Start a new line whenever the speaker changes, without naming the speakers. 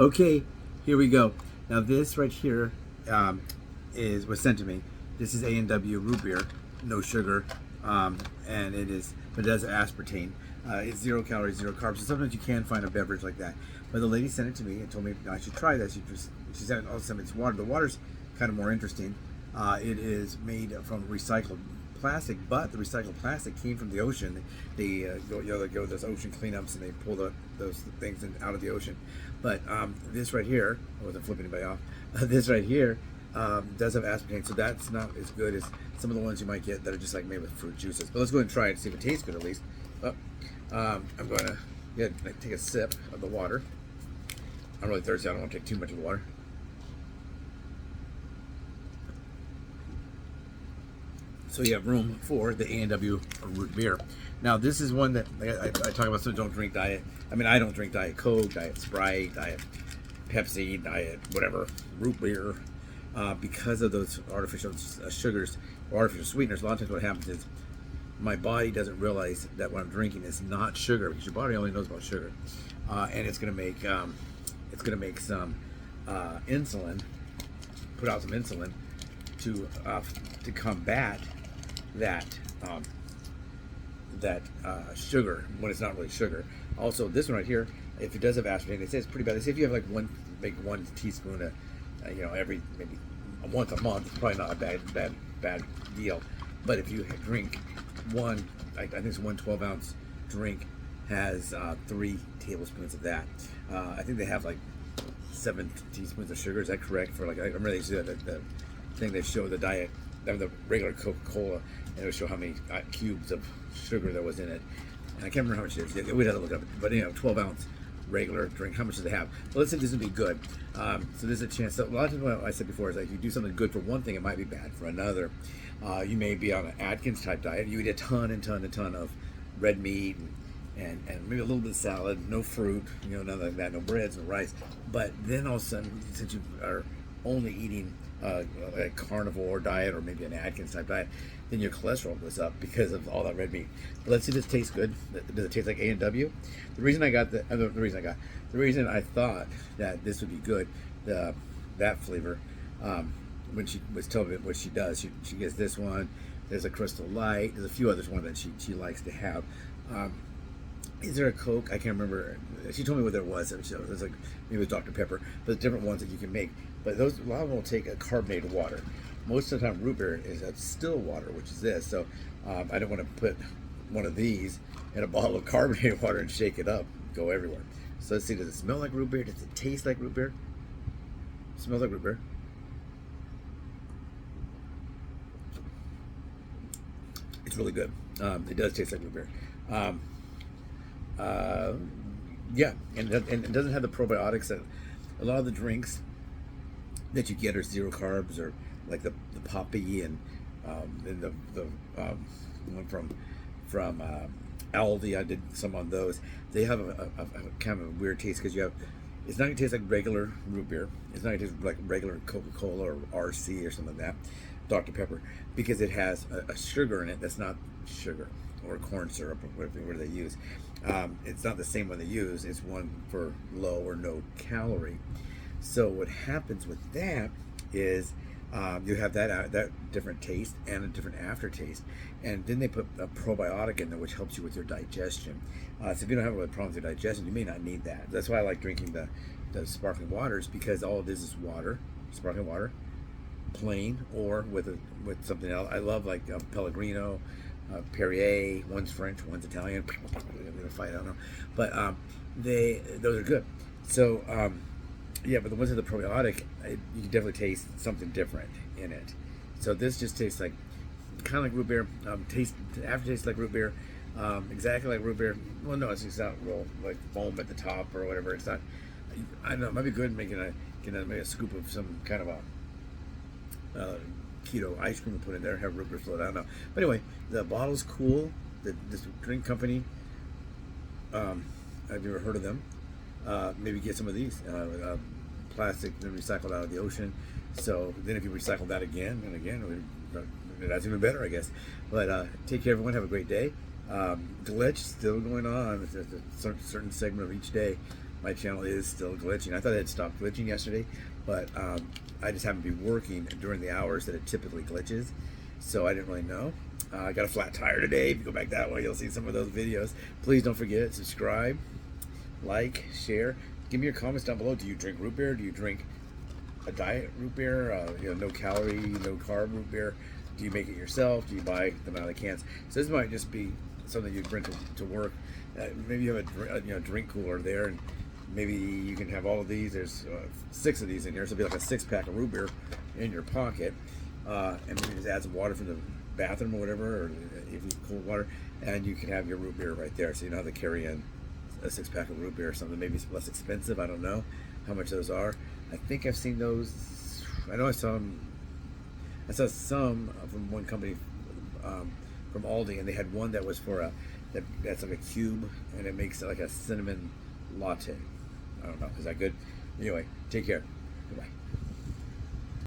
Okay, here we go. Now this right here was sent to me. This is A&W root beer, no sugar, and but it does aspartame. It's 0 calories, 0 carbs. So sometimes you can find a beverage like that. But the lady sent it to me and told me I should try this. She said also it's water. The water's kind of more interesting. It is made from recycled plastic, but the recycled plastic came from the ocean. They go those ocean cleanups and they pull those things out of the ocean. But this right here, I wasn't flipping anybody off. This right here does have aspartame, so that's not as good as some of the ones you might get that are just like made with fruit juices. But let's go ahead and try it and see if it tastes good at least. I'm going to take a sip of the water. I'm really thirsty. I don't want to take too much of the water. So you have room for the A&W root beer. Now this is one that I talk about. So don't drink diet. I mean, I don't drink Diet Coke, Diet Sprite, Diet Pepsi, Diet whatever, root beer, because of those artificial sugars or artificial sweeteners. A lot of times what happens is my body doesn't realize that what I'm drinking is not sugar, because your body only knows about sugar, and it's going to make some insulin, put out some insulin to combat that sugar when it's not really sugar. Also, this one right here, if it does have aspartame, they say it's pretty bad. They say if you have like one teaspoon of, every maybe once a month, it's probably not a bad deal. But if you drink one, I think it's 1 12-ounce drink has 3 tablespoons of that. I think they have like 7 teaspoons of sugar. Is that correct? For like, I remember they said that the thing they show the diet, the regular Coca-Cola, and it would show how many cubes of sugar there was in it. And I can't remember how much it is. We'd have to look it up. But 12-ounce regular drink, how much does it have? Well, let's say this would be good. So there's a chance. So a lot of times what I said before is like, if you do something good for one thing, it might be bad for another. You may be on an Atkins type diet. You eat a ton of red meat and maybe a little bit of salad, no fruit, nothing like that, no breads, no rice. But then all of a sudden, since you are only eating a carnivore diet or maybe an Atkins type diet, then your cholesterol goes up because of all that red meat. But let's see if this tastes good. Does it taste like A&W? The reason I thought that this would be good, that flavor, when she was telling me what she does, she gets this one. There's a Crystal Light. There's a few others one that she likes to have. Is there a Coke? I can't remember. She told me what there was. It was like maybe it was Dr. Pepper, but different ones that you can make. But a lot of them will take a carbonated water. Most of the time, root beer is a still water, which is this. So I don't want to put one of these in a bottle of carbonated water and shake it up, go everywhere. So let's see. Does it smell like root beer? Does it taste like root beer? It smells like root beer. It's really good. It does taste like root beer. Yeah, and it doesn't have the probiotics that a lot of the drinks that you get are 0 carbs, or like the Poppy and the one from Aldi. I did some on those. They have a kind of a weird taste because it's not gonna taste like regular root beer. It's not gonna taste like regular Coca-Cola or RC or something like that, Dr. Pepper, because it has a sugar in it that's not sugar, or corn syrup, or whatever they use. It's not the same one they use. It's one for low or no calorie. So what happens with that is you have that different taste and a different aftertaste, and then they put a probiotic in there which helps you with your digestion. So if you don't have problems with your digestion, you may not need that. That's why I like drinking the sparkling waters, because all it is water, sparkling water, plain or with something else. I love like Pellegrino, Perrier. One's French, one's Italian. They're gonna fight, I don't know, but those are good. So yeah, but the ones with the probiotic, you can definitely taste something different in it. So this just tastes like kind of like root beer. Aftertaste like root beer, exactly like root beer. Well, no, it's not real like foam at the top or whatever. It's not. I don't know. It might be good making maybe a scoop of some kind of a keto ice cream to put in there, have root beer float. I don't know. But anyway, the bottle's cool. This drink company, I've never heard of them. Maybe get some of these plastic recycled out of the ocean. So then if you recycle that again and again, that's even better, I guess. But take care, everyone. Have a great day. Glitch still going on. It's a certain segment of each day. My channel is still glitching. I thought it had stopped glitching yesterday, but I just happen to be working during the hours that it typically glitches, so I didn't really know. I got a flat tire today. If you go back that way, you'll see some of those videos. Please don't forget, subscribe, like, share. Give me your comments down below. Do you drink root beer? Do you drink a diet root beer? No calorie, no carb root beer? Do you make it yourself? Do you buy them out of the cans? So this might just be something you bring to work. Maybe you have a drink cooler there, and maybe you can have all of these. There's 6 of these in here, so it'll be like a 6-pack of root beer in your pocket. And maybe just add some water from the bathroom or whatever, or if you cold water, and you can have your root beer right there. So you don't have to carry in a 6-pack of root beer or something. Maybe it's less expensive. I don't know how much those are. I think I've seen those. I know I saw some from one company, from Aldi, and they had one that was for that's like a cube, and it makes it like a cinnamon latte. I don't know. Is that good? Anyway, take care. Goodbye.